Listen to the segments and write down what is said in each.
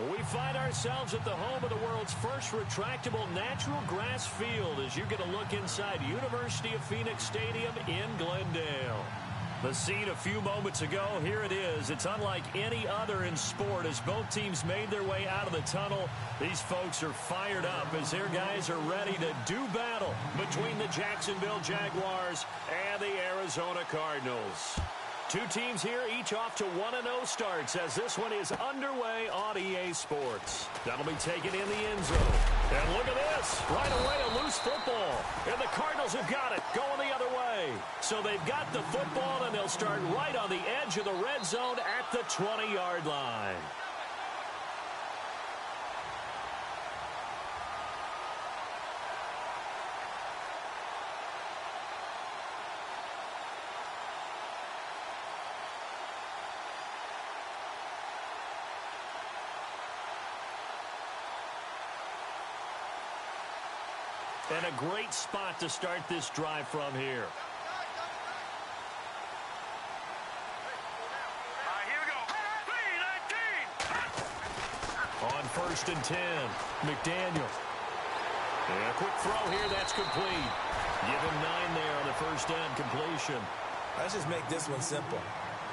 We find ourselves at the home of the world's first retractable natural grass field as you get a look inside University of Phoenix Stadium in Glendale. The scene a few moments ago, here it is. It's unlike any other in sport as both teams made their way out of the tunnel. These folks are fired up as their guys are ready to do battle between the Jacksonville Jaguars and the Arizona Cardinals. Two teams here, each off to 1-0 starts as this one is underway on EA Sports. That'll be taken in the end zone. And look at this. Right away, a loose football. And the Cardinals have got it, going the other way. So they've got the football, and they'll start right on the edge of the red zone at the 20-yard line. And a great spot to start this drive from here. Here we go. 3-19. On 1st and 10, McDaniel. And a quick throw here, that's complete. Give him 9 there on the first down completion. Let's just make this one simple.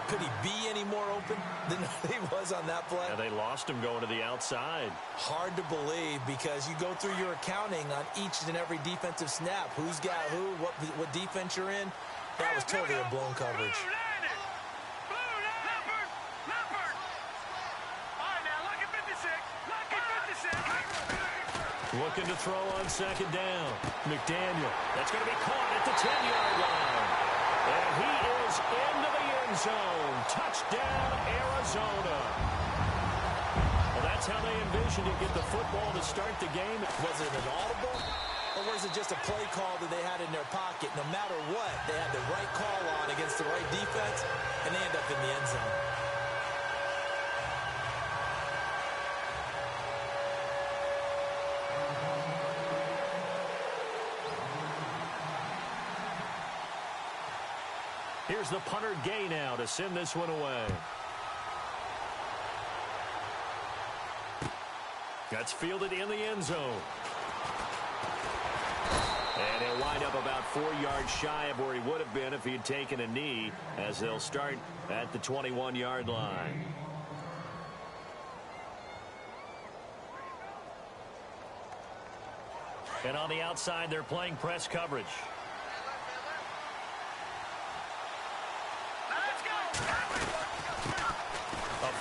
Could he be any more open than he was on that play? Yeah, they lost him going to the outside. Hard to believe because you go through your accounting on each and every defensive snap. Who's got who, what defense you're in. That was totally a blown coverage. Looking to throw on 2nd down. McDaniel. That's going to be caught at the 10-yard line. And he is into the end zone. Touchdown, Arizona. Well, that's how they envisioned to get the football to start the game. Was it an audible, or was it just a play call that they had in their pocket? No matter what, they had the right call on against the right defense, and they end up in the end zone. Here's the punter Gay now to send this one away. That's fielded in the end zone. And he'll wind up about 4 yards shy of where he would have been if he had taken a knee, as they'll start at the 21-yard line. And on the outside, they're playing press coverage.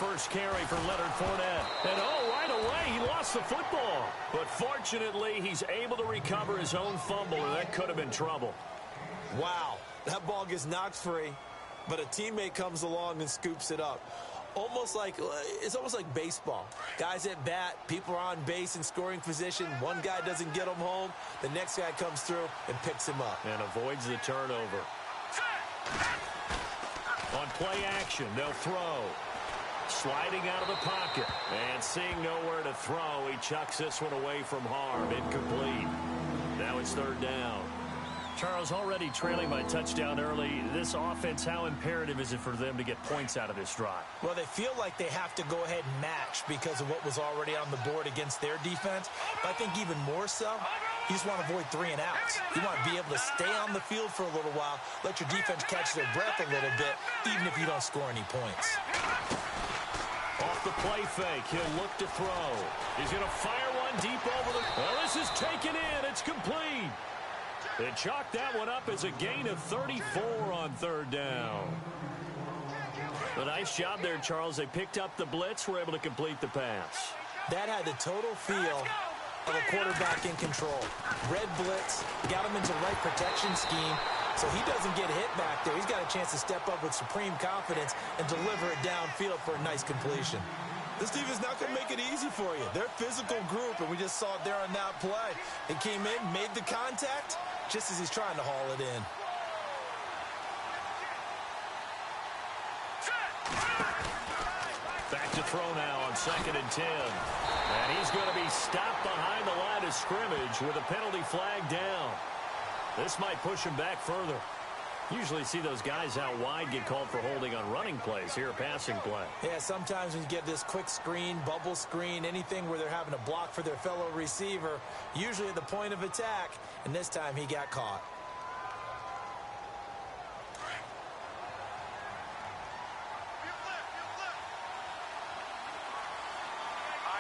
First carry for Leonard Fournette. And right away, he lost the football. But fortunately, he's able to recover his own fumble, and that could have been trouble. Wow, that ball gets knocked free, but a teammate comes along and scoops it up. It's almost like baseball. Guys at bat, people are on base in scoring position. One guy doesn't get him home. The next guy comes through and picks him up. And avoids the turnover. On play action, they'll throw. Sliding out of the pocket and seeing nowhere to throw, he chucks this one away from harm. Incomplete. Now it's 3rd down. Charles, already trailing by touchdown early. This offense, how imperative is it for them to get points out of this drive? Well, they feel like they have to go ahead and match because of what was already on the board against their defense. But I think even more so, you just want to avoid 3 and outs. You want to be able to stay on the field for a little while, let your defense catch their breath a little bit, even if you don't score any points. Off the play fake, he'll look to throw. He's going to fire one deep over the... Well, this is taken in. It's complete. They chalked that one up as a gain of 34 on 3rd down. A nice job there, Charles. They picked up the blitz, were able to complete the pass. That had the total feel of a quarterback in control. Red blitz, got him into the right protection scheme, so he doesn't get hit back there. He's got a chance to step up with supreme confidence and deliver it downfield for a nice completion. This team is not going to make it easy for you. They're a physical group, and we just saw it there on that play. It came in, made the contact, just as he's trying to haul it in. Back to throw now on 2nd and 10. And he's going to be stopped behind the line of scrimmage with a penalty flag down. This might push him back further. Usually see those guys out wide get called for holding on running plays. Here, a passing play. Yeah, sometimes when you get this quick screen, bubble screen, anything where they're having to block for their fellow receiver, usually at the point of attack, and this time he got caught.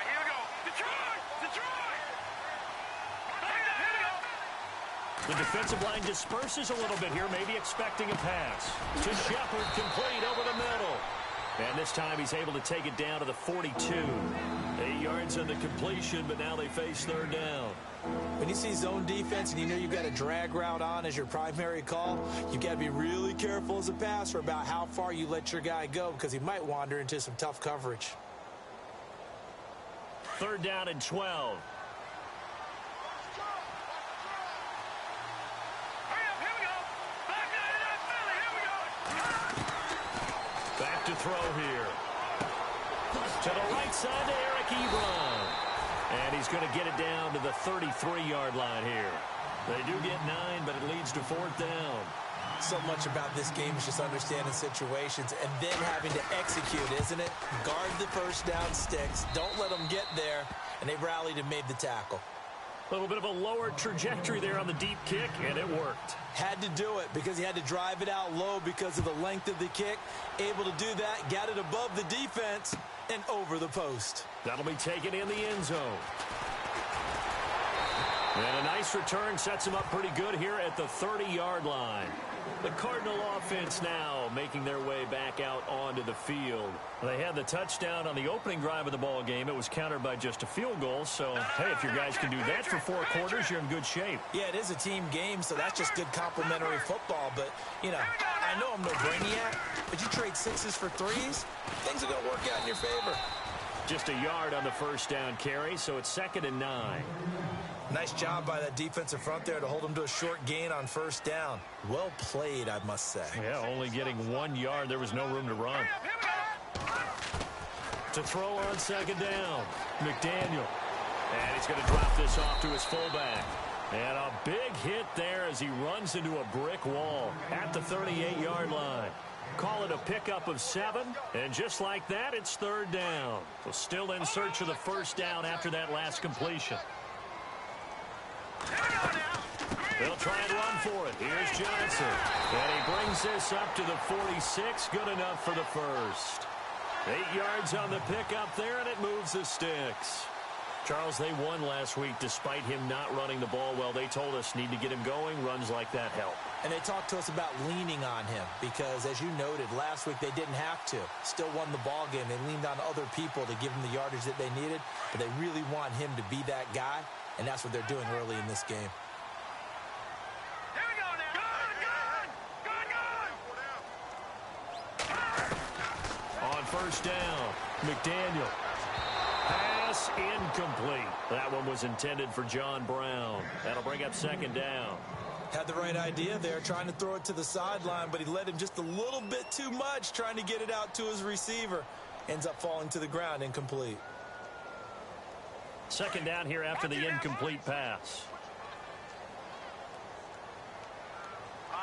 Here we go. Detroit! Detroit! Here we go. The defensive line disperses a little bit here, maybe expecting a pass. To Shepard, complete over the middle. And this time he's able to take it down to the 42. 8 yards on the completion, but now they face third down. When you see zone defense and you know you've got a drag route on as your primary call, you've got to be really careful as a passer about how far you let your guy go because he might wander into some tough coverage. Third down and 12. Back to throw here. To the right side to Eric Ebron. And he's going to get it down to the 33-yard line here. They do get 9, but it leads to fourth down. So much about this game is just understanding situations and then having to execute, isn't it? Guard the first down sticks. Don't let them get there. And they rallied and made the tackle. A little bit of a lower trajectory there on the deep kick, and it worked. Had to do it because he had to drive it out low because of the length of the kick. Able to do that, got it above the defense and over the post. That'll be taken in the end zone. And a nice return sets him up pretty good here at the 30-yard line. The Cardinal offense now making their way back out onto the field. They had the touchdown on the opening drive of the ball game. It was countered by just a field goal. So, hey, if your guys can do that for 4 quarters, you're in good shape. Yeah, it is a team game, so that's just good complementary football. But, you know, I know I'm no brainiac, but you trade 6s for 3s, things are going to work out in your favor. Just a yard on the first down carry, so it's 2nd and 9. Nice job by that defensive front there to hold them to a short gain on first down. Well played, I must say. Yeah, only getting 1 yard. There was no room to run. To throw on 2nd down, McDaniel. And he's going to drop this off to his fullback. And a big hit there as he runs into a brick wall at the 38-yard line. Call it a pickup of 7, and just like that, it's third down. So still in search of the first down after that last completion. They'll try and run for it. Here's Johnson. And he brings this up to the 46. Good enough for the first. 8 yards on the pickup there, and it moves the sticks. Charles, they won last week despite him not running the ball well. They told us need to get him going. Runs like that help. And they talked to us about leaning on him because, as you noted, last week they didn't have to. Still won the ball game. They leaned on other people to give them the yardage that they needed, but they really want him to be that guy, and that's what they're doing early in this game. Here we go now. Good. On first down, McDaniel. Pass incomplete. That one was intended for John Brown. That'll bring up 2nd down. Had the right idea there, trying to throw it to the sideline, but he led him just a little bit too much, trying to get it out to his receiver. Ends up falling to the ground, incomplete. 2nd down here after the incomplete pass.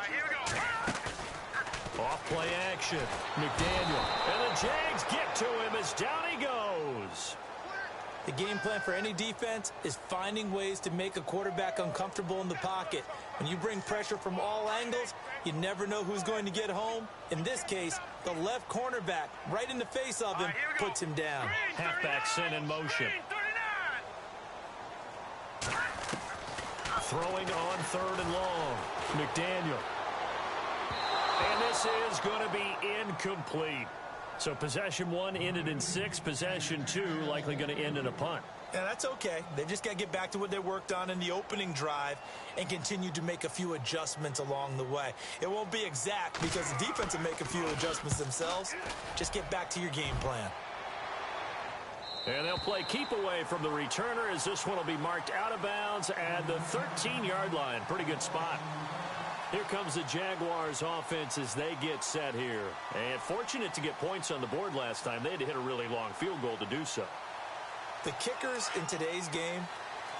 Here we go. Off play action. McDaniel. And the Jags get to him as down he goes. The game plan for any defense is finding ways to make a quarterback uncomfortable in the pocket. When you bring pressure from all angles, you never know who's going to get home. In this case, the left cornerback, right in the face of him, puts him down. Halfback sent in motion. Throwing on 3rd and long. McDaniel. And this is going to be incomplete. So possession 1 ended in 6. Possession 2 likely going to end in a punt. Yeah, that's okay. They've just got to get back to what they worked on in the opening drive and continue to make a few adjustments along the way. It won't be exact because the defense will make a few adjustments themselves. Just get back to your game plan. And they'll play keep away from the returner as this one will be marked out of bounds at the 13-yard line. Pretty good spot. Here comes the Jaguars offense as they get set here. And fortunate to get points on the board last time. They had to hit a really long field goal to do so. The kickers in today's game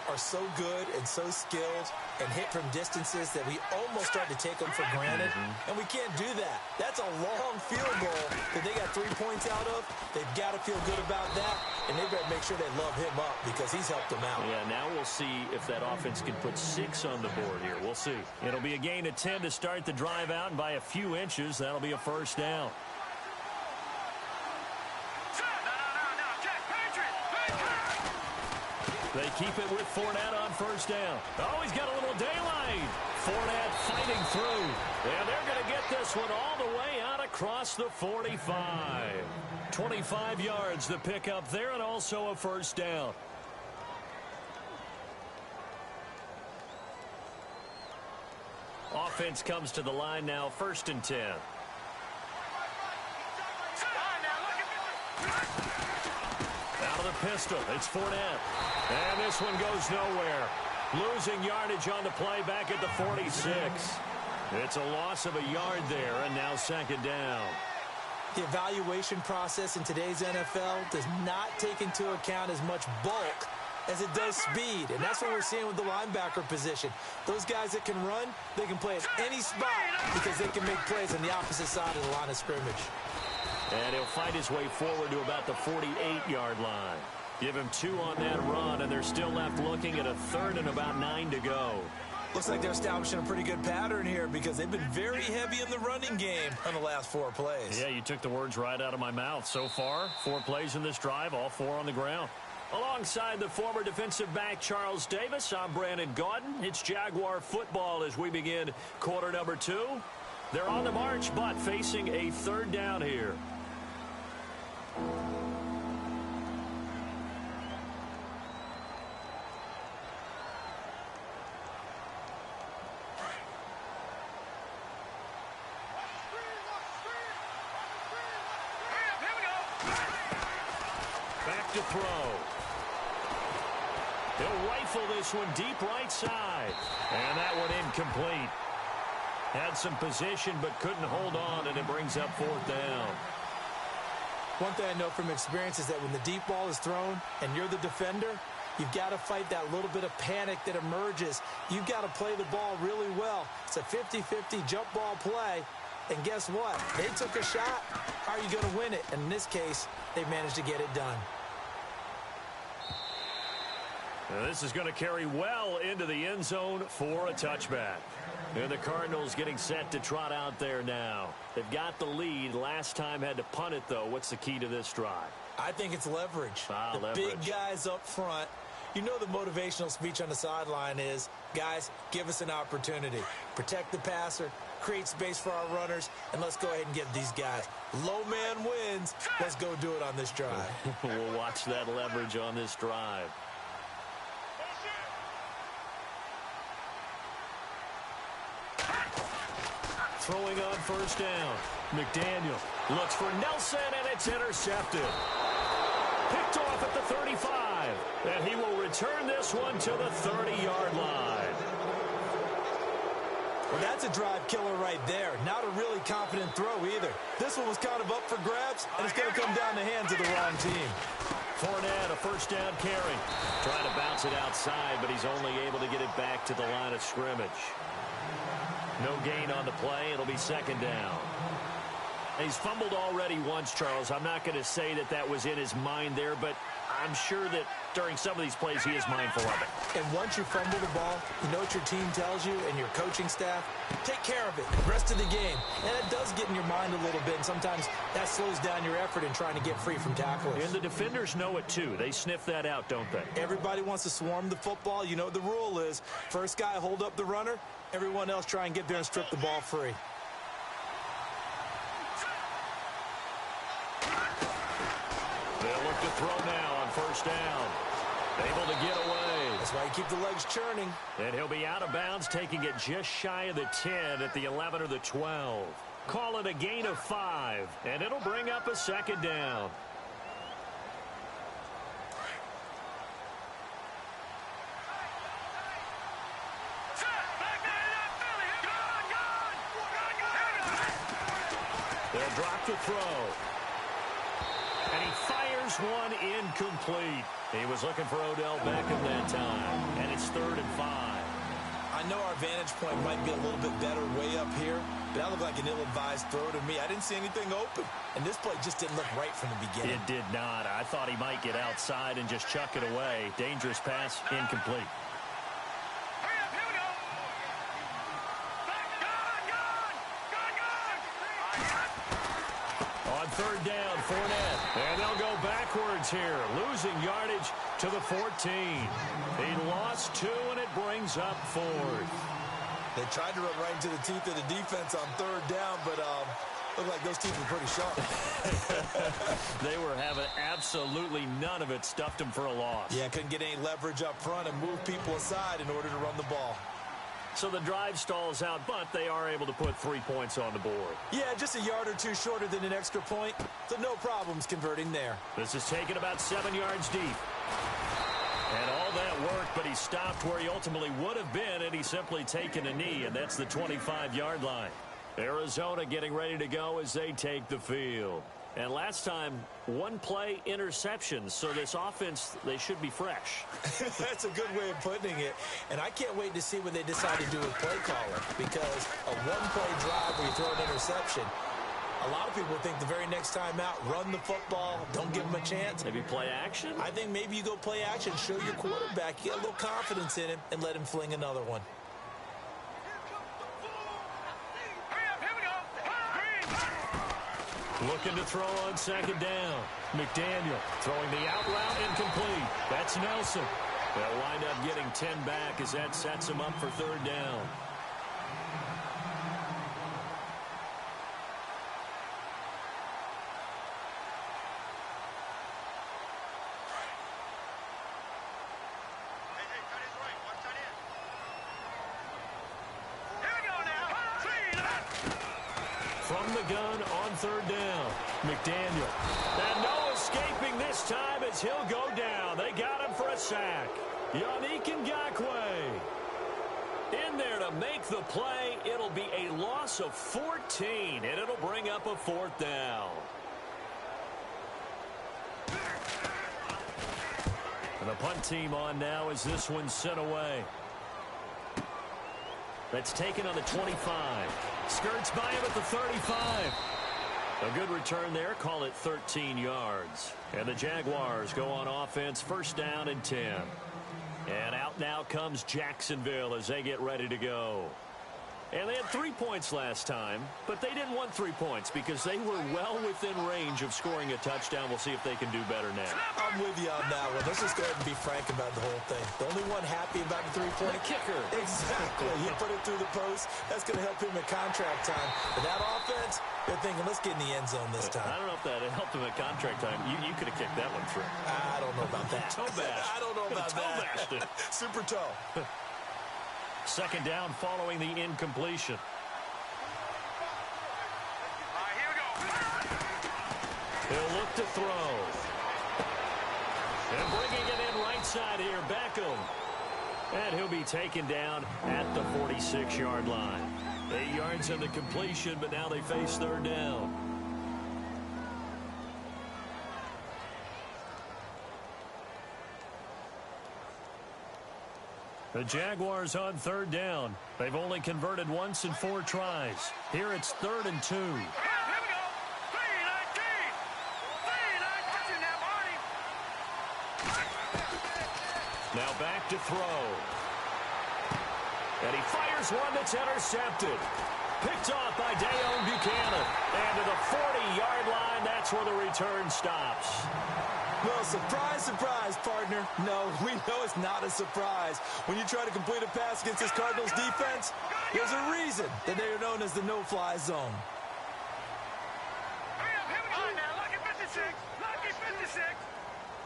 are so good and so skilled and hit from distances that we almost start to take them for granted, and we can't do that. That's a long field goal that they got 3 points out of. They've got to feel good about that, and they better make sure they love him up because he's helped them out. Yeah, now we'll see if that offense can put 6 on the board here. We'll see. It'll be a gain of 10 to start the drive out, and by a few inches, that'll be a first down. They keep it with Fournette on first down. Oh, he's got a little daylight. Fournette fighting through. And they're going to get this one all the way out across the 45. 25 yards to pick up there, and also a first down. Offense comes to the line now, 1st and 10. Out of the pistol, it's Fournette. And this one goes nowhere. Losing yardage on the play back at the 46. It's a loss of a yard there, and now 2nd down. The evaluation process in today's NFL does not take into account as much bulk as it does speed, and that's what we're seeing with the linebacker position. Those guys that can run, they can play at any spot because they can make plays on the opposite side of the line of scrimmage. And he'll find his way forward to about the 48-yard line. Give him 2 on that run, and they're still left looking at a 3rd and about 9 to go. Looks like they're establishing a pretty good pattern here because they've been very heavy in the running game on the last 4 plays. Yeah, you took the words right out of my mouth. So far, 4 plays in this drive, all 4 on the ground. Alongside the former defensive back Charles Davis, I'm Brandon Gaudin. It's Jaguar football as we begin quarter number 2. They're on the march, but facing a 3rd down here. Back to throw. He'll rifle this one deep right side. And that one incomplete. Had some position but couldn't hold on, and it brings up 4th down. One thing I know from experience is that when the deep ball is thrown and you're the defender, you've got to fight that little bit of panic that emerges. You've got to play the ball really well. It's a 50-50 jump ball play. And guess what? They took a shot. How are you going to win it? And in this case, they managed to get it done. Now this is going to carry well into the end zone for a touchback. And the Cardinals getting set to trot out there now. They've got the lead. Last time had to punt it, though. What's the key to this drive? I think it's leverage. Leverage. Big guys up front. You know the motivational speech on the sideline is, guys, give us an opportunity. Protect the passer, create space for our runners, and let's go ahead and get these guys. Low man wins. Let's go do it on this drive. We'll watch that leverage on this drive. Throwing on first down. McDaniel looks for Nelson, and it's intercepted. Picked off at the 35. And he will return this one to the 30-yard line. Well, that's a drive killer right there. Not a really confident throw either. This one was kind of up for grabs, and it's going to come down the hands of the wrong team. Fournette, a first down carry. Trying to bounce it outside, but he's only able to get it back to the line of scrimmage. No gain on the play. It'll be 2nd down. He's fumbled already once, Charles. I'm not going to say that that was in his mind there, but I'm sure that during some of these plays he is mindful of it. And once you fumble the ball, you know what your team tells you and your coaching staff? Take care of it the rest of the game. And it does get in your mind a little bit, and sometimes that slows down your effort in trying to get free from tacklers. And the defenders know it too. They sniff that out, don't they? Everybody wants to swarm the football. You know what the rule is. First guy hold up the runner. Everyone else try and get there and strip the ball free. They'll look to throw now on first down. Able to get away. That's why you keep the legs churning. And he'll be out of bounds, taking it just shy of the 10 at the 11 or the 12. Call it a gain of 5, and it'll bring up a 2nd down. They'll drop the throw. And he fires one incomplete. He was looking for Odell Beckham that time, and it's 3rd and 5. I know our vantage point might be a little bit better way up here, but that looked like an ill-advised throw to me. I didn't see anything open, and this play just didn't look right from the beginning. It did not. I thought he might get outside and just chuck it away. Dangerous pass, incomplete. On 3rd down, Fournette. And they'll go backwards here, losing yardage to the 14. He lost 2, and it brings up 4th. They tried to run right into the teeth of the defense on 3rd down, but looked like those teeth were pretty sharp. They were having absolutely none of it, stuffed them for a loss. Yeah, couldn't get any leverage up front and move people aside in order to run the ball. So the drive stalls out, but they are able to put 3 points on the board. Yeah, just a yard or two shorter than an extra point, so no problems converting there. This is taken about 7 yards deep. And all that work, but he stopped where he ultimately would have been, and he's simply taken a knee, and that's the 25-yard line. Arizona getting ready to go as they take the field. And last time, 1-play interceptions, so this offense, they should be fresh. That's a good way of putting it. And I can't wait to see what they decide to do with play calling, because a 1-play drive where you throw an interception, a lot of people think the very next time out, run the football, don't give them a chance. Maybe play action? I think maybe you go play action, show your quarterback, you get a little confidence in him, and let him fling another one. Looking to throw on 2nd down. McDaniel throwing the out route incomplete. That's Nelson. They'll wind up getting 10 back as that sets him up for 3rd down. From the gun on 3rd down. McDaniel. And no escaping this time as he'll go down. They got him for a sack. Yannick Ngakoue in there to make the play. It'll be a loss of 14, and it'll bring up a 4th down. And the punt team on now as this one's sent away. That's taken on the 25. Skirts by him at the 35. A good return there. Call it 13 yards. And the Jaguars go on offense, 1st down and 10. And out now comes Jacksonville as they get ready to go. And they had 3 points last time, but they didn't want 3 points because they were well within range of scoring a touchdown. We'll see if they can do better now. I'm with you on that one. Let's just go ahead and be frank about the whole thing. The only one happy about the 3-point kicker. Exactly. He put it through the post. That's going to help him at contract time. But that offense, they're thinking, let's get in the end zone this time. I don't know if that helped him at contract time. You could have kicked that one through. I don't know about that. Toe bash. I don't know about toe bashed it. Super toe. 2nd down following the incompletion. Here we go. He'll look to throw. And bringing it in right side here, Beckham. And he'll be taken down at the 46-yard line. 8 yards on the completion, but now they face 3rd down. The Jaguars on 3rd down. They've only converted once in 4 tries. Here it's 3rd and 2. Here we go. 3-19. 3-19. Now back to throw. And he fires one that's intercepted. Picked off by Dayon Buchanan. And to the 40-yard line, that's where the return stops. Well, surprise, surprise, partner. No, we know it's not a surprise. When you try to complete a pass against this Cardinals defense, there's a reason that they are known as the no-fly zone. Lucky 56. Lucky 56.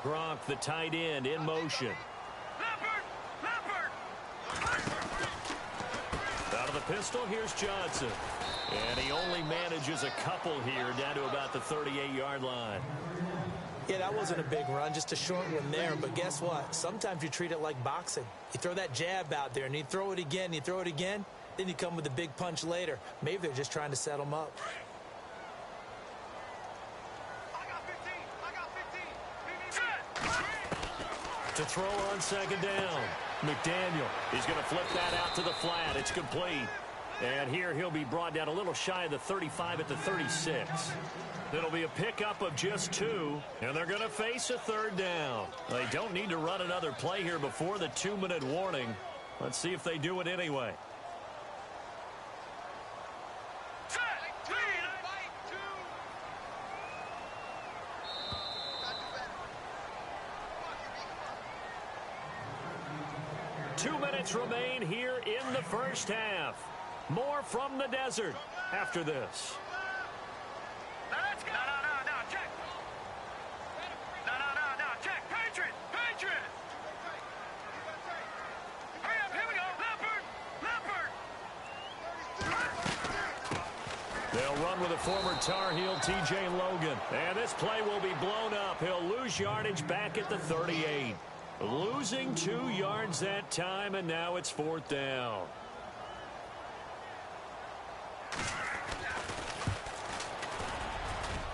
Gronk, the tight end, in motion. Leopard. Out of the pistol, here's Johnson. And he only manages a couple here down to about the 38-yard line. Yeah, that wasn't a big run, just a short one there. But guess what? Sometimes you treat it like boxing. You throw that jab out there, and you throw it again, then you come with a big punch later. Maybe they're just trying to set them up. I got 15. To throw on second down. McDaniel, he's going to flip that out to the flat. It's complete. And here he'll be brought down a little shy of the 35 at the 36. It'll be a pickup of just 2, and they're going to face a third down. They don't need to run another play here before the 2-minute warning. Let's see if they do it anyway. Set. 3, 2. 2 minutes remain here in the first half. More from the desert after this. Let's go. No, check. No, check. Patriot. Hurry up, here we go. Leopard. They'll run with a former Tar Heel, T.J. Logan. And this play will be blown up. He'll lose yardage back at the 38. Losing 2 yards that time, and now it's 4th down.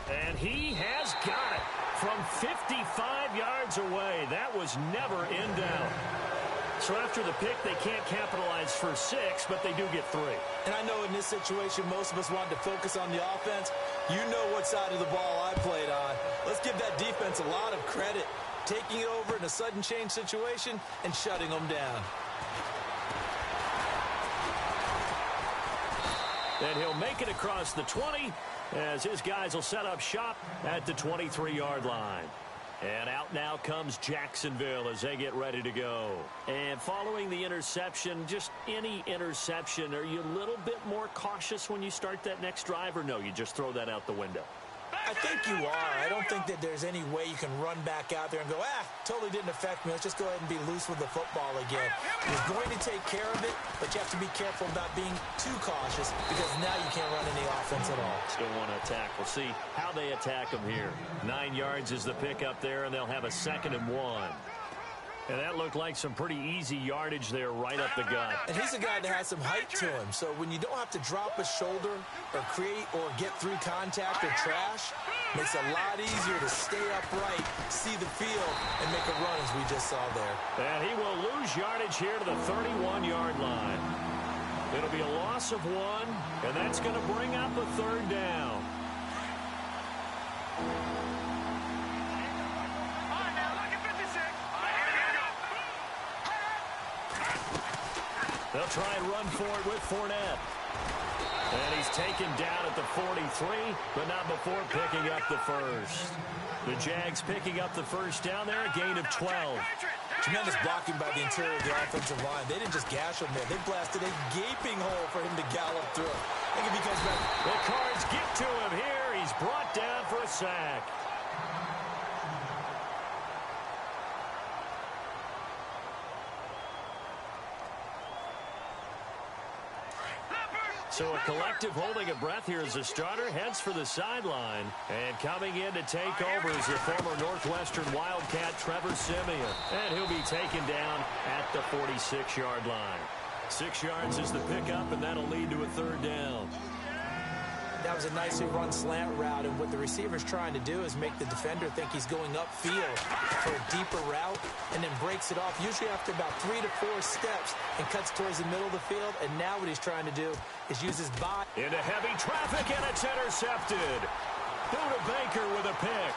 And he has got it from 55 yards away. That was never in doubt. So after the pick, they can't capitalize for 6, but they do get 3. And I know in this situation, most of us wanted to focus on the offense. You know what side of the ball I played on. Let's give that defense a lot of credit, taking it over in a sudden change situation and shutting them down. And he'll make it across the 20 as his guys will set up shop at the 23-yard line. And out now comes Jacksonville as they get ready to go. And following the interception, just any interception, are you a little bit more cautious when you start that next drive, or no, you just throw that out the window? I think you are. I don't think that there's any way you can run back out there and go, totally didn't affect me. Let's just go ahead and be loose with the football again. He's going to take care of it, but you have to be careful about being too cautious because now you can't run any offense at all. Still want to attack. We'll see how they attack him here. 9 yards is the pick up there, and they'll have a 2nd and 1. And that looked like some pretty easy yardage there right up the gut. And he's a guy that has some height to him. So when you don't have to drop a shoulder or create or get through contact or trash, makes it a lot easier to stay upright, see the field, and make a run as we just saw there. And he will lose yardage here to the 31-yard line. It'll be a loss of 1, and that's going to bring up a 3rd down. They'll try and run for it with Fournette. And he's taken down at the 43, but not before picking up the first. The Jags picking up the first down there, a gain of 12. Tremendous blocking by the interior of the offensive line. They didn't just gash him there. They blasted a gaping hole for him to gallop through. I think if he comes back. The Cards get to him here. He's brought down for a sack. So a collective holding a breath here as the starter heads for the sideline. And coming in to take over is the former Northwestern Wildcat, Trevor Siemian. And he'll be taken down at the 46-yard line. 6 yards is the pickup, and that'll lead to a 3rd down. That was a nicely run slant route, and what the receiver's trying to do is make the defender think he's going upfield for a deeper route and then breaks it off, usually after about 3 to 4 steps, and cuts towards the middle of the field. And now what he's trying to do is use his body. Into heavy traffic, and it's intercepted. Buda Baker with a pick.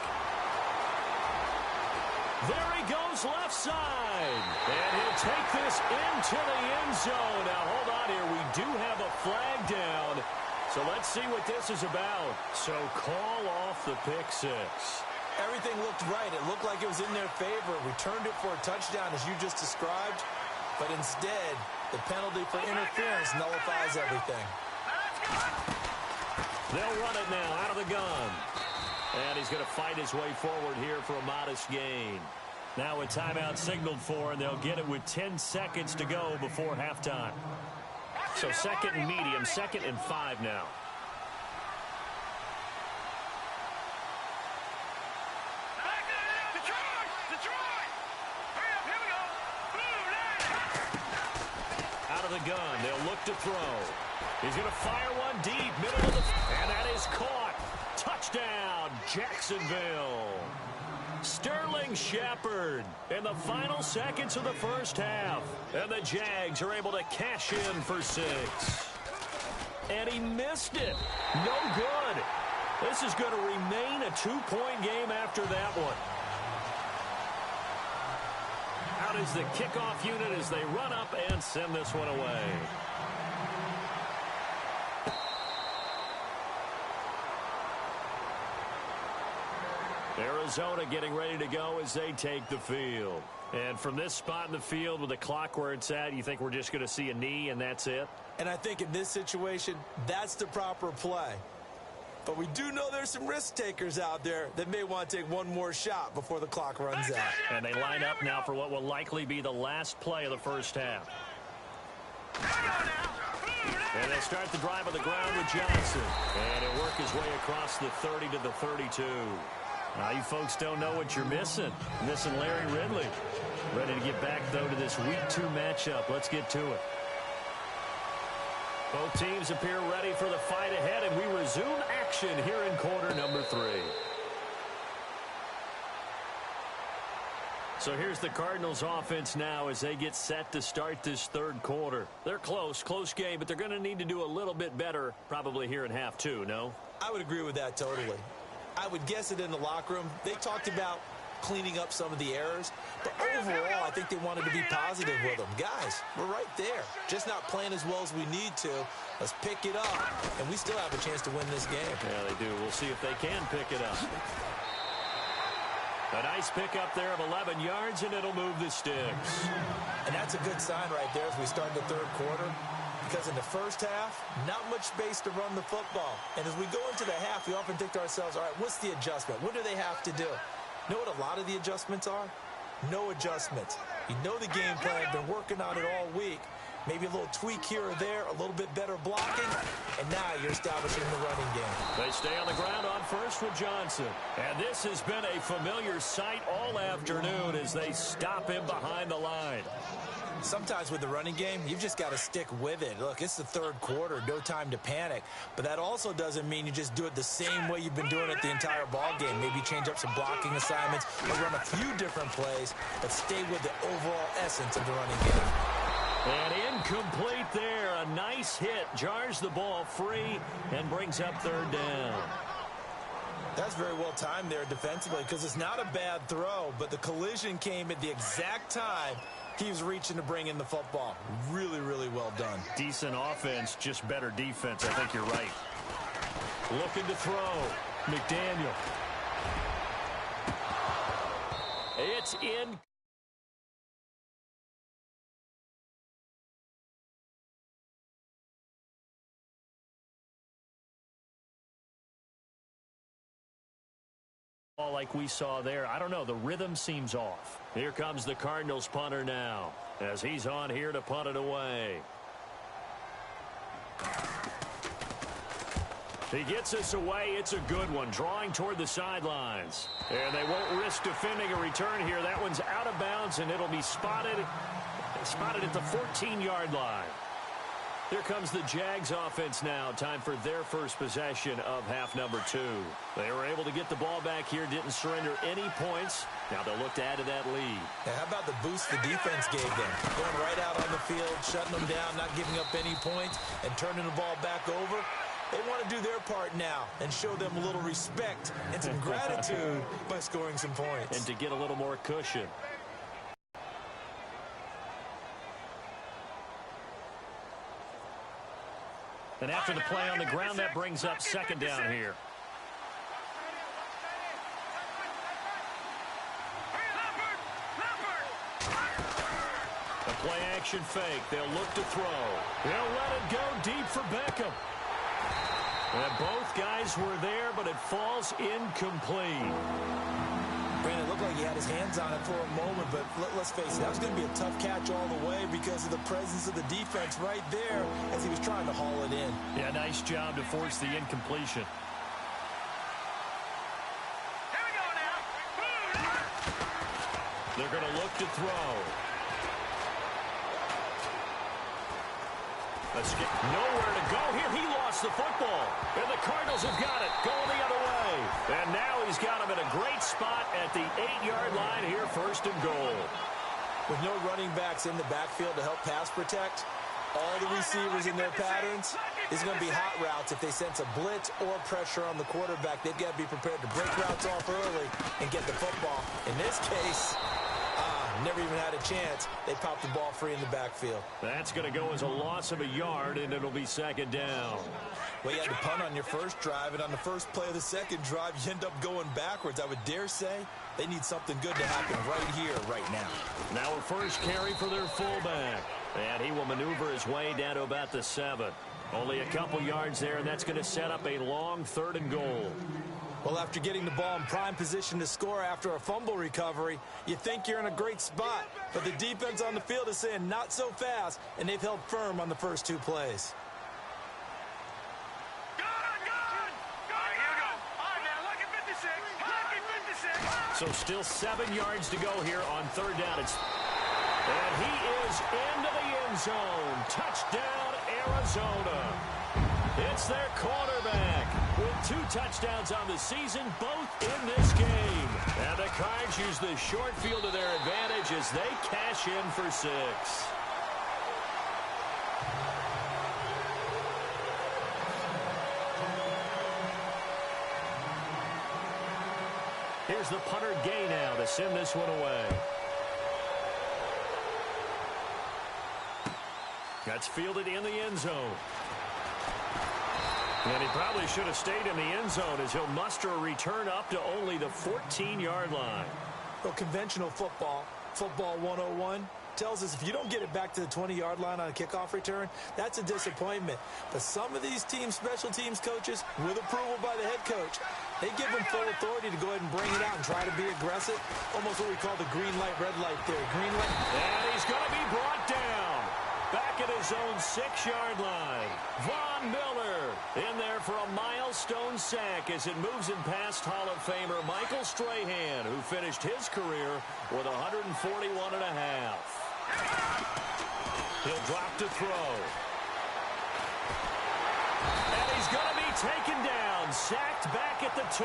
There he goes left side. And he'll take this into the end zone. Now, hold on here. We do have a flag down. So let's see what this is about. So call off the pick 6. Everything looked right. It looked like it was in their favor. Returned it for a touchdown, as you just described. But instead, the penalty for interference nullifies everything. They'll run it now out of the gun. And he's going to fight his way forward here for a modest gain. Now a timeout signaled for, and they'll get it with 10 seconds to go before halftime. So 2nd and medium, 2nd and 5 now. Detroit! Hurry up, here we go. Out of the gun, they'll look to throw. He's going to fire one deep, middle of the... And that is caught. Touchdown, Jacksonville. Sterling Shepard in the final seconds of the first half. And the Jags are able to cash in for 6. And he missed it. No good. This is going to remain a 2-point game after that one. Out is the kickoff unit as they run up and send this one away. Arizona getting ready to go as they take the field. And from this spot in the field with the clock where it's at, you think we're just going to see a knee and that's it? And I think in this situation, that's the proper play. But we do know there's some risk takers out there that may want to take one more shot before the clock runs out. And they line up now for what will likely be the last play of the first half. And they start the drive on the ground with Johnson. And he'll work his way across the 30 to the 32. Now, you folks don't know what you're missing. Missing Larry Ridley. Ready to get back, though, to this Week 2 matchup. Let's get to it. Both teams appear ready for the fight ahead, and we resume action here in quarter number 3. So here's the Cardinals offense now as they get set to start this third quarter. They're close game, but they're going to need to do a little bit better probably here in half 2, no? I would agree with that totally. I would guess it in the locker room. They talked about cleaning up some of the errors, but overall, I think they wanted to be positive with them. Guys, we're right there. Just not playing as well as we need to. Let's pick it up, and we still have a chance to win this game. Yeah, they do. We'll see if they can pick it up. A nice pickup there of 11 yards, and it'll move the sticks. And that's a good sign right there as we start the third quarter. Because in the first half, not much space to run the football. And as we go into the half, we often think to ourselves, all right, what's the adjustment? What do they have to do? You know what a lot of the adjustments are? No adjustments. You know the game plan, been working on it all week. Maybe a little tweak here or there, a little bit better blocking, and now you're establishing the running game. They stay on the ground on first with Johnson. And this has been a familiar sight all afternoon as they stop him behind the line. Sometimes with the running game, you've just got to stick with it. Look, it's the third quarter, no time to panic. But that also doesn't mean you just do it the same way you've been doing it the entire ball game. Maybe change up some blocking assignments or run a few different plays, but stay with the overall essence of the running game. And incomplete there. A nice hit. Jars the ball free and brings up third down. That's very well timed there defensively because it's not a bad throw, but the collision came at the exact time he was reaching to bring in the football. Really, really well done. Decent offense, just better defense. I think you're right. Looking to throw. McDaniel. It's in. Like we saw there. I don't know. The rhythm seems off. Here comes the Cardinals punter now as he's on here to punt it away. He gets us away. It's a good one. Drawing toward the sidelines. And they won't risk defending a return here. That one's out of bounds, and it'll be spotted at the 14-yard line. Here comes the Jags offense now. Time for their first possession of half number 2. They were able to get the ball back here, didn't surrender any points. Now they'll look to add to that lead. Now, how about the boost the defense gave them? Going right out on the field, shutting them down, not giving up any points, and turning the ball back over. They want to do their part now and show them a little respect and some gratitude by scoring some points. And to get a little more cushion. And after the play on the ground, that brings up second down here. A play action fake. They'll look to throw. They'll let it go deep for Beckham. And both guys were there, but it falls incomplete. Brandon, it looked like he had his hands on it for a moment, but let's face it, that was going to be a tough catch all the way because of the presence of the defense right there as he was trying to haul it in. Yeah, nice job to force the incompletion. Here we go now. They're going to look to throw. Nowhere to go here. He lost the football. And the Cardinals have got it. Going the other way. And now he's got him in a great spot at the 8-yard line here, first and goal. With no running backs in the backfield to help pass protect, all the receivers in their patterns, it's going to be hot routes. If they sense a blitz or pressure on the quarterback, they've got to be prepared to break routes off early and get the football. In this case, never even had a chance. They popped the ball free in the backfield. That's going to go as a loss of a yard, and it'll be second down. Well, you had to punt on your first drive, and on the first play of the second drive, you end up going backwards. I would dare say they need something good to happen right here, right now. Now a first carry for their fullback. And he will maneuver his way down to about the 7. Only a couple yards there, and that's going to set up a long third and goal. Well, after getting the ball in prime position to score after a fumble recovery, you think you're in a great spot. But the defense on the field is saying not so fast, and they've held firm on the first 2 plays. So still 7 yards to go here on third down. And he is into the end zone. Touchdown, Arizona. It's their quarterback with 2 touchdowns on the season, both in this game. And the Cards use the short field to their advantage as they cash in for 6. Here's the punter Gay now to send this one away. That's fielded in the end zone. And he probably should have stayed in the end zone as he'll muster a return up to only the 14-yard line. Well, conventional football 101, tells us if you don't get it back to the 20-yard line on a kickoff return, that's a disappointment. But some of these special teams coaches, with approval by the head coach, they give them full authority to go ahead and bring it out and try to be aggressive. Almost what we call the green light, red light theory. Green light. And he's going to be brought down. Back at his own 6-yard line. Von Miller in there for a milestone sack as it moves in past Hall of Famer Michael Strahan, who finished his career with 141.5. He'll drop to throw. And he's going to be taken down, sacked back at the 2.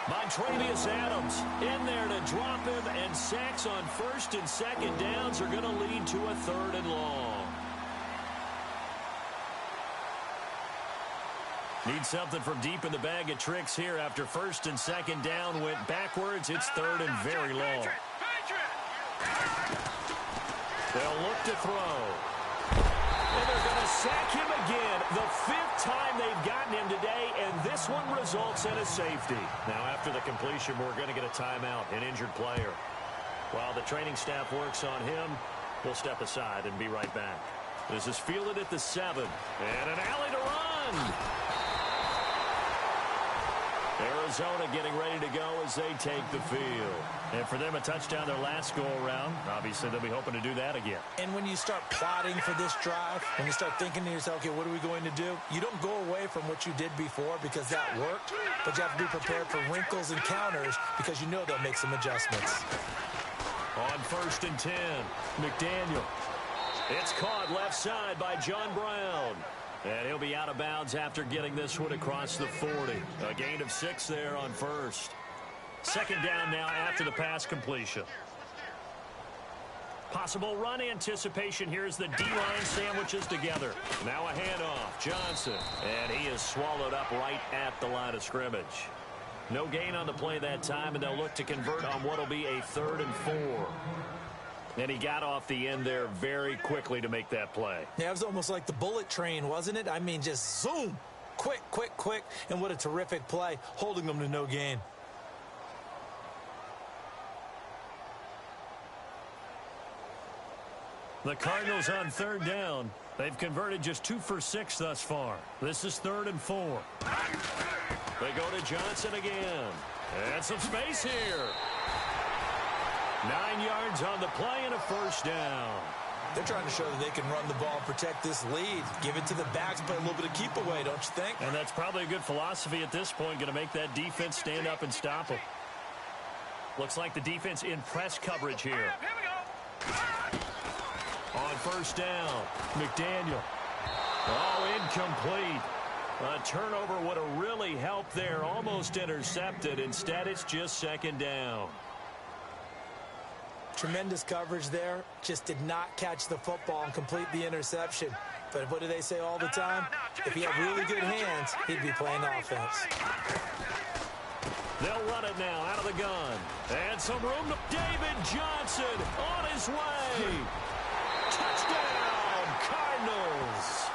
Montravius Adams in there to drop him, and sacks on first and second downs are going to lead to a third and long. Need something from deep in the bag of tricks here after first and second down went backwards. It's third and very long. They'll look to throw. And they're going to sack him again. The 5th time they've gotten him today, and this one results in a safety. Now, after the completion, we're going to get a timeout, an injured player. While the training staff works on him, we'll step aside and be right back. This is fielded at the 7. And an alley to run. Arizona getting ready to go as they take the field. And for them, a touchdown their last go-around. Obviously, they'll be hoping to do that again. And when you start plotting for this drive, when you start thinking to yourself, okay, what are we going to do? You don't go away from what you did before because that worked, but you have to be prepared for wrinkles and counters because you know they'll make some adjustments. On first and 10, McDaniel. It's caught left side by John Brown. And he'll be out of bounds after getting this one across the 40. A gain of 6 there on first. Second down now after the pass completion. Possible run anticipation here as the D-line sandwiches together. Now a handoff. Johnson. And he is swallowed up right at the line of scrimmage. No gain on the play that time, and they'll look to convert on what will be a 3rd and 4. And he got off the end there very quickly to make that play. Yeah, it was almost like the bullet train, wasn't it? I mean, just zoom. Quick, quick, quick. And what a terrific play, holding them to no gain. The Cardinals on third down. They've converted just 2 for 6 thus far. This is 3rd and 4. They go to Johnson again. And some space here. 9 yards on the play and a first down. They're trying to show that they can run the ball and protect this lead. Give it to the backs, play a little bit of keep away, don't you think? And that's probably a good philosophy at this point, going to make that defense stand up and stop them. Looks like the defense in press coverage here. Here we go. On first down, McDaniel. Oh, incomplete. A turnover would have really helped there. Almost intercepted. Instead, it's just second down. Tremendous coverage there. Just did not catch the football and complete the interception. But what do they say all the time? If he had really good hands, he'd be playing offense. They'll run it now out of the gun. And some room to David Johnson on his way. Touchdown, Cardinals.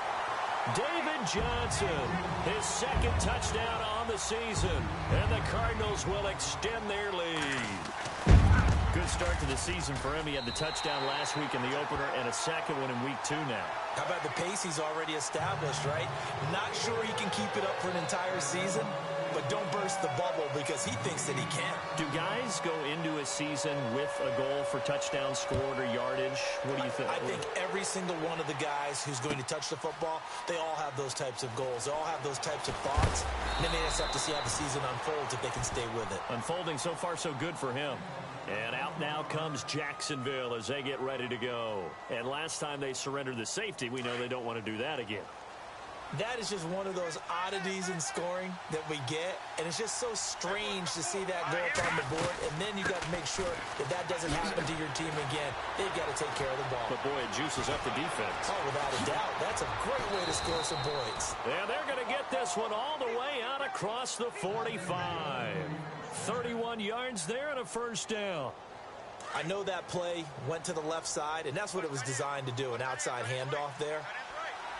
David Johnson, his second touchdown on the season. And the Cardinals will extend their lead. Good start to the season for him. He had the touchdown last week in the opener and a second one in week 2 now. How about the pace he's already established, right? Not sure he can keep it up for an entire season, but don't burst the bubble because he thinks that he can. Do guys go into a season with a goal for touchdowns scored or yardage? What do you think? I think every single one of the guys who's going to touch the football, they all have those types of goals. They all have those types of thoughts. And then they just have to see how the season unfolds if they can stay with it. Unfolding so far so good for him. And out now comes Jacksonville as they get ready to go. And last time they surrendered the safety, we know they don't want to do that again. That is just one of those oddities in scoring that we get. And it's just so strange to see that go up on the board. And then you got to make sure that that doesn't happen to your team again. They've got to take care of the ball. But, boy, it juices up the defense. Oh, without a doubt. That's a great way to score some points. And they're going to get this one all the way out across the 45. 31 yards there and a first down. I know that play went to the left side, and that's what it was designed to do, an outside handoff there.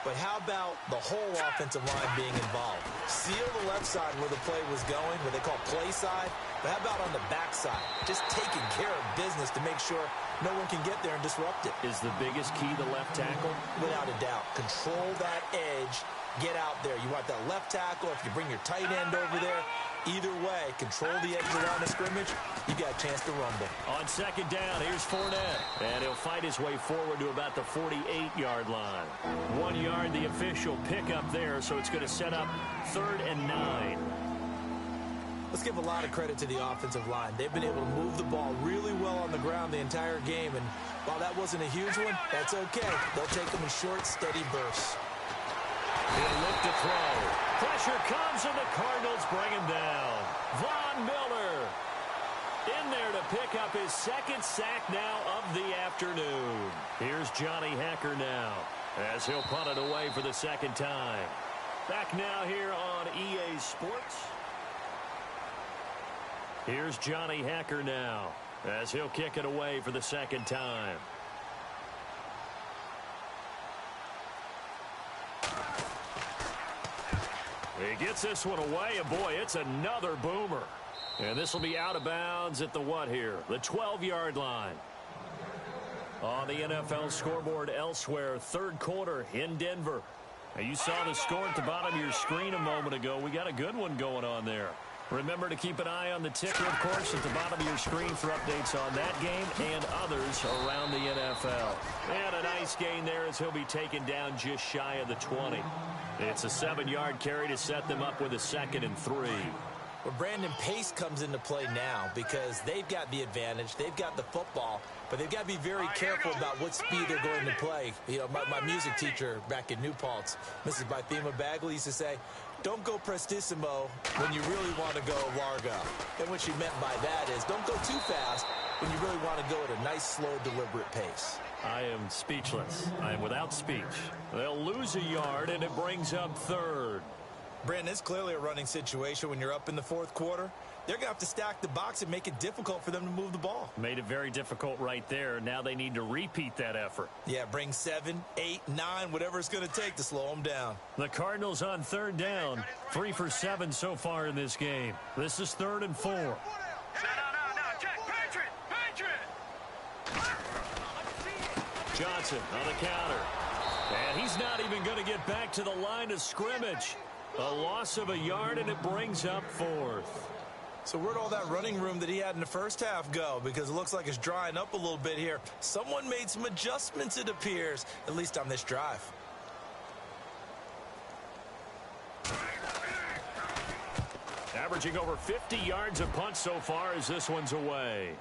But how about the whole offensive line being involved? Seal the left side where the play was going, what they call play side. But how about on the back side? Just taking care of business to make sure no one can get there and disrupt it. Is the biggest key the left tackle? Without a doubt. Control that edge. Get out there. You want that left tackle. If you bring your tight end over there, either way, control the edge around the scrimmage, you got a chance to rumble. On second down, here's Fournette. And he'll fight his way forward to about the 48-yard line. 1 yard, the official pickup there, so it's going to set up 3rd and 9. Let's give a lot of credit to the offensive line. They've been able to move the ball really well on the ground the entire game. And while that wasn't a huge one, that's okay. They'll take them in short, steady bursts. He'll look to throw. Pressure comes, and the Cardinals bring him down. Von Miller in there to pick up his second sack now of the afternoon. Here's Johnny Hacker now as he'll punt it away for the second time. Back now here on EA Sports. Here's Johnny Hacker now as he'll kick it away for the second time. He gets this one away, and boy, it's another boomer. And this will be out of bounds at the what here? The 12-yard line. On the NFL scoreboard elsewhere, 3rd quarter in Denver. Now, you saw the score at the bottom of your screen a moment ago. We got a good one going on there. Remember to keep an eye on the ticker, of course, at the bottom of your screen for updates on that game and others around the NFL. And a nice gain there as he'll be taken down just shy of the 20. It's a 7-yard carry to set them up with a 2nd and 3. Well, Brandon, pace comes into play now because they've got the advantage. They've got the football, but they've got to be very careful about what speed they're going to play. You know, my music teacher back in New Paltz, Mrs. Bythema Bagley, used to say, don't go prestissimo when you really want to go largo. And what she meant by that is don't go too fast when you really want to go at a nice, slow, deliberate pace. I am speechless. I am without speech. They'll lose a yard, and it brings up 3rd. Brandon, it's clearly a running situation when you're up in the 4th quarter. They're going to have to stack the box and make it difficult for them to move the ball. Made it very difficult right there. Now they need to repeat that effort. Yeah, bring 7, 8, 9, whatever it's going to take to slow them down. The Cardinals on 3rd down. 3 for 7 so far in this game. This is 3rd and 4. No, check. Patriot! Johnson on the counter. And he's not even going to get back to the line of scrimmage. A loss of a yard, and it brings up 4th. So where'd all that running room that he had in the first half go? Because it looks like it's drying up a little bit here. Someone made some adjustments, it appears, at least on this drive. Averaging over 50 yards a punt so far as this one's away.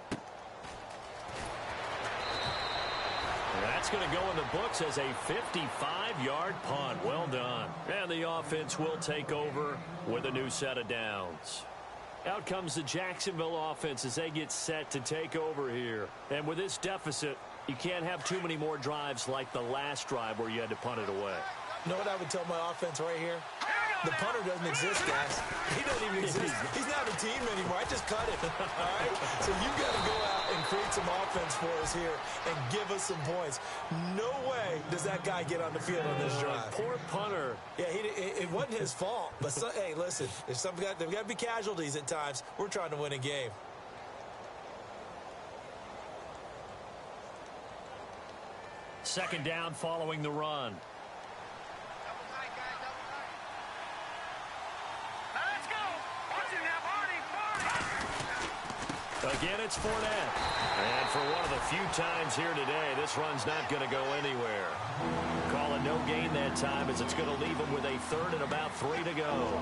That That's going to go in the books as a 55-yard punt. Well done. And the offense will take over with a new set of downs. Out comes the Jacksonville offense as they get set to take over here. And with this deficit, you can't have too many more drives like the last drive where you had to punt it away. You know what I would tell my offense right here? The punter doesn't exist, guys. He doesn't even exist. He's not a team anymore. I just cut him. All right? So you've got to go out and create some offense for us here and give us some points. No way does that guy get on the field on this drive. Poor punter. Yeah, it wasn't his fault. But, hey, listen, there's got to be casualties at times. We're trying to win a game. Second down following the run. Again, it's Fournette. And for one of the few times here today, this run's not going to go anywhere. Call a no gain that time as it's going to leave him with a third and about 3 to go.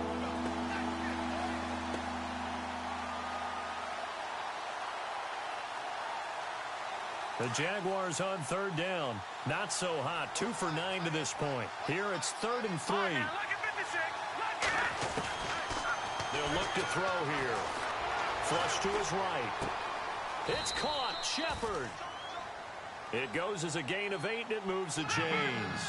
The Jaguars on third down. Not so hot. 2 for 9 to this point. Here it's 3rd and 3. They'll look to throw here. Flush to his right. It's caught. Shepard. It goes as a gain of 8, and it moves the chains.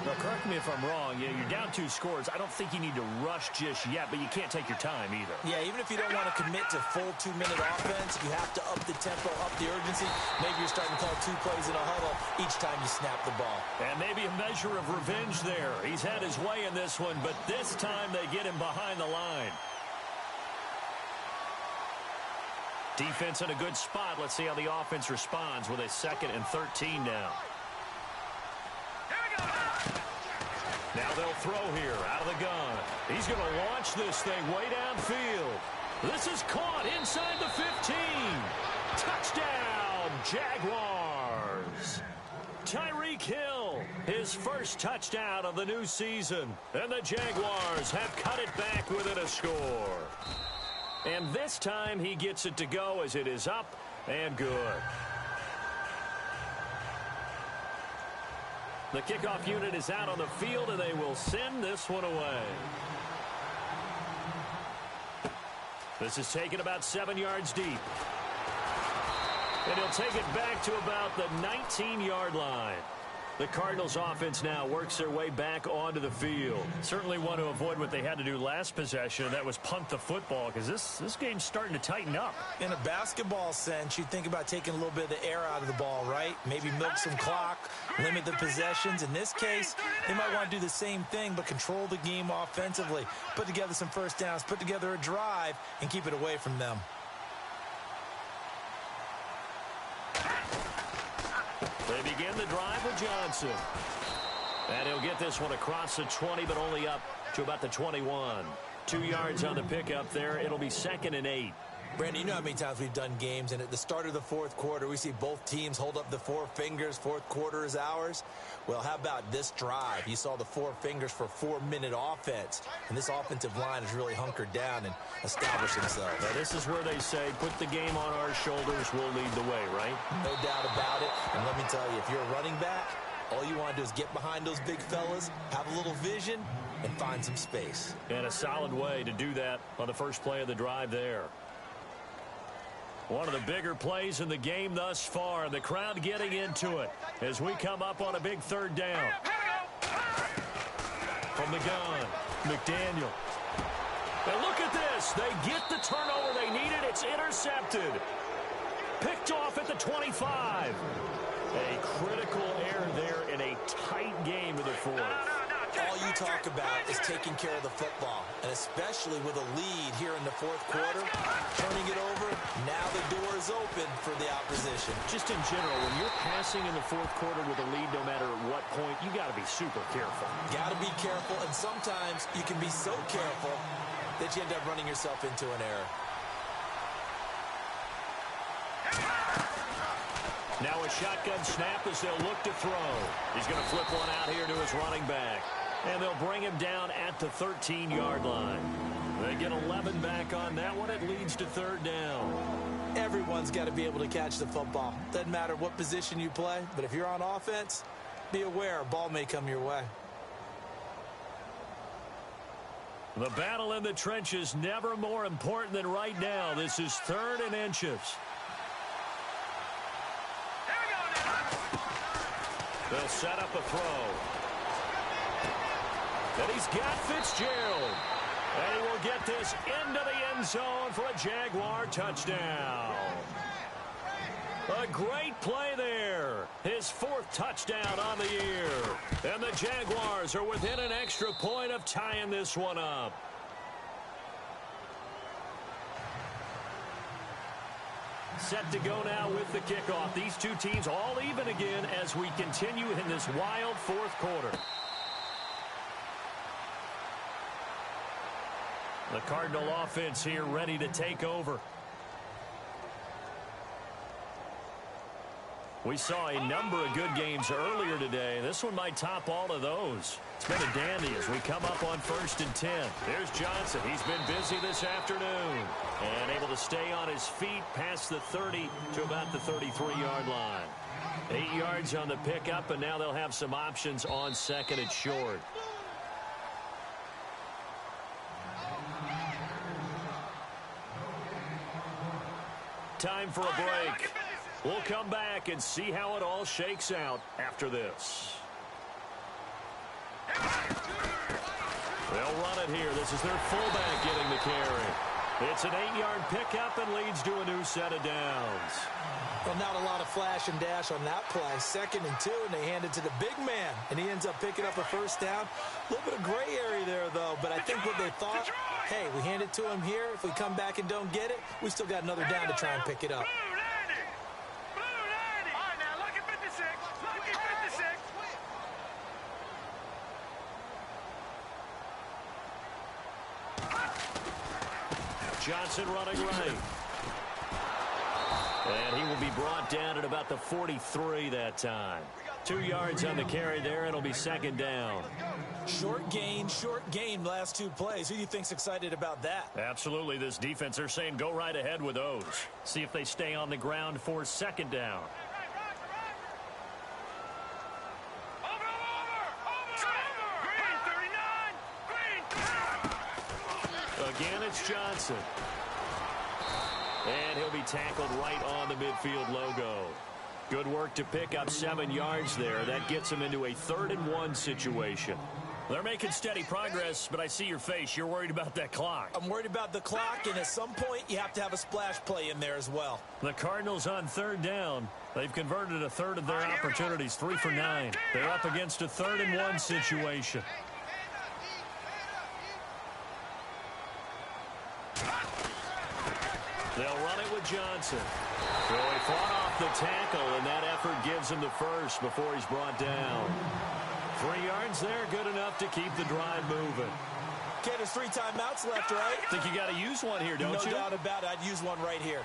Now, correct me if I'm wrong. Yeah, you're down 2 scores. I don't think you need to rush just yet, but you can't take your time either. Yeah, even if you don't want to commit to full 2-minute offense, you have to up the tempo, up the urgency. Maybe you're starting to call 2 plays in a huddle each time you snap the ball. And maybe a measure of revenge there. He's had his way in this one, but this time they get him behind the line. Defense in a good spot. Let's see how the offense responds with a 2nd and 13 now. Now they'll throw here out of the gun. He's going to launch this thing way downfield. This is caught inside the 15. Touchdown, Jaguars. Tyreek Hill, his first touchdown of the new season. And the Jaguars have cut it back within a score. And this time he gets it to go as it is up and good. The kickoff unit is out on the field, and they will send this one away. This is taken about 7 yards deep. And he'll take it back to about the 19-yard line. The Cardinals offense now works their way back onto the field. Certainly want to avoid what they had to do last possession, and that was punt the football, because this game's starting to tighten up. In a basketball sense, you think about taking a little bit of the air out of the ball, right? Maybe milk some clock, limit the possessions. In this case, they might want to do the same thing, but control the game offensively. Put together some first downs, put together a drive, and keep it away from them. They begin the drive with Johnson. And he'll get this one across the 20, but only up to about the 21. 2 yards on the pickup there. It'll be 2nd and 8. Brandon, you know how many times we've done games, and at the start of the fourth quarter, we see both teams hold up the 4 fingers. Fourth quarter is ours. Well, how about this drive? You saw the 4 fingers for 4-minute offense, and this offensive line has really hunkered down and established themselves. Now, this is where they say, put the game on our shoulders, we'll lead the way, right? No doubt about it. And let me tell you, if you're a running back, all you want to do is get behind those big fellas, have a little vision, and find some space. And a solid way to do that on the first play of the drive there. One of the bigger plays in the game thus far. The crowd getting into it as we come up on a big 3rd down. From the gun, McDaniel. And look at this. They get the turnover they needed. It's intercepted. Picked off at the 25. A critical error there in a tight game of the 4th. All you talk about is taking care of the football, and especially with a lead here in the 4th quarter, turning it over, now the door is open for the opposition. Just in general, when you're passing in the 4th quarter with a lead, no matter at what point, you got to be super careful. Got to be careful, and sometimes you can be so careful that you end up running yourself into an error. Now a shotgun snap as they'll look to throw. He's going to flip one out here to his running back. And they'll bring him down at the 13-yard line. They get 11 back on that one. It leads to 3rd down. Everyone's got to be able to catch the football. Doesn't matter what position you play, but if you're on offense, be aware a ball may come your way. The battle in the trenches never more important than right now. This is 3rd and inches. They'll set up a throw. And he's got Fitzgerald. And he will get this into the end zone for a Jaguar touchdown. A great play there. His 4th touchdown on the year. And the Jaguars are within an extra point of tying this one up. Set to go now with the kickoff. These two teams all even again as we continue in this wild 4th quarter. The Cardinal offense here ready to take over. We saw a number of good games earlier today. This one might top all of those. It's been a dandy as we come up on 1st and 10. There's Johnson. He's been busy this afternoon. And able to stay on his feet past the 30 to about the 33-yard line. 8 yards on the pickup, and now they'll have some options on 2nd and short. Time for a break. We'll come back and see how it all shakes out after this. They'll run it here. This is their fullback getting the carry. It's an 8-yard pickup and leads to a new set of downs. Well, not a lot of flash and dash on that play. 2nd and 2, and they hand it to the big man, and he ends up picking up a 1st down. A little bit of gray area there, though, but I think what they thought, hey, we hand it to him here. If we come back and don't get it, we still got another down to try and pick it up. Johnson running right. And he will be brought down at about the 43 that time. 2 yards on the carry there. It'll be 2nd down. Short gain last 2 plays. Who do you think's excited about that? Absolutely. This defense, they're saying go right ahead with those. See if they stay on the ground for 2nd down. Again, it's Johnson. And he'll be tackled right on the midfield logo. Good work to pick up 7 yards there. That gets him into a 3rd and 1 situation. They're making steady progress, but I see your face. You're worried about that clock. I'm worried about the clock, and at some point, you have to have a splash play in there as well. The Cardinals on 3rd down. They've converted a 1/3 of their opportunities, 3 for 9. They're up against a 3rd and 1 situation. They'll run it with Johnson. So he fought off the tackle, and that effort gives him the 1st before he's brought down. 3 yards there, good enough to keep the drive moving. Okay, there's 3 timeouts left, right? Think you got to use one here, don't you? No doubt about it. I'd use one right here.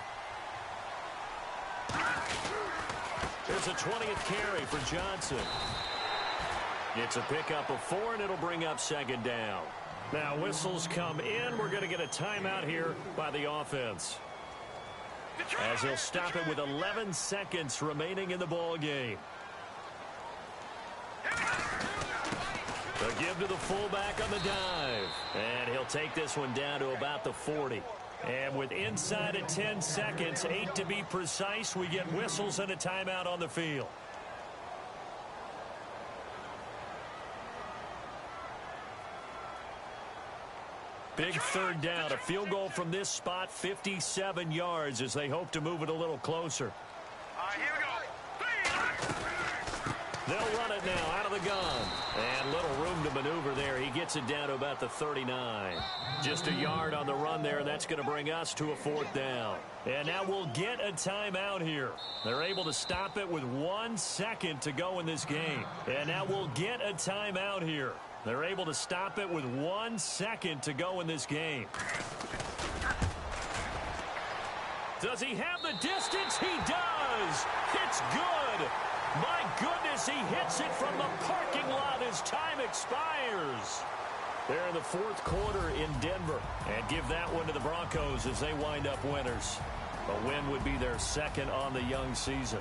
There's a 20th carry for Johnson. It's a pickup of 4, and it'll bring up 2nd down. Now, whistles come in. We're going to get a timeout here by the offense, as he'll stop it with 11 seconds remaining in the ball game. The give to the fullback on the dive. And he'll take this one down to about the 40. And with inside of 10 seconds, 8 to be precise, we get whistles and a timeout on the field. Big 3rd down. A field goal from this spot, 57 yards, as they hope to move it a little closer. All right, here we go. They'll run it now out of the gun. And little room to maneuver there. He gets it down to about the 39. Just a yard on the run there, and that's going to bring us to a 4th down. And now we'll get a timeout here. They're able to stop it with 1 second to go in this game. And now we'll get a timeout here. They're able to stop it with 1 second to go in this game. Does he have the distance? He does. It's good. My goodness, he hits it from the parking lot as time expires. They're in the 4th quarter in Denver. And give that one to the Broncos as they wind up winners. A win would be their second on the young season.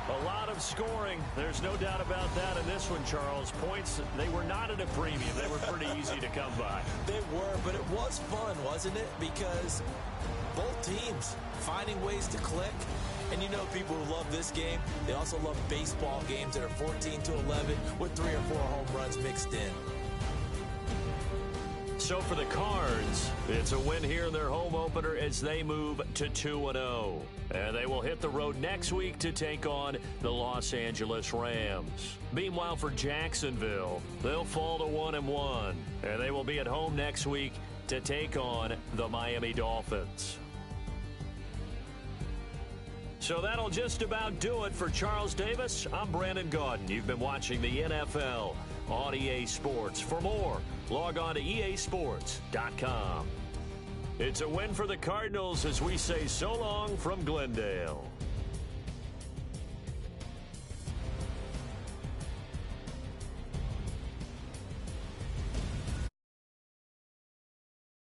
A lot of scoring. There's no doubt about that in this one, Charles. Points, they were not at a premium. They were pretty easy to come by. They were, but it was fun, wasn't it? Because both teams finding ways to click. And you know people who love this game, they also love baseball games that are 14-11 with 3 or 4 home runs mixed in. So for the Cards, it's a win here in their home opener as they move to 2-0. And they will hit the road next week to take on the Los Angeles Rams. Meanwhile, for Jacksonville, they'll fall to 1-1. And they will be at home next week to take on the Miami Dolphins. So that'll just about do it for Charles Davis. I'm Brandon Gaudin. You've been watching the NFL on EA Sports. For more, log on to easports.com. It's a win for the Cardinals as we say so long from Glendale.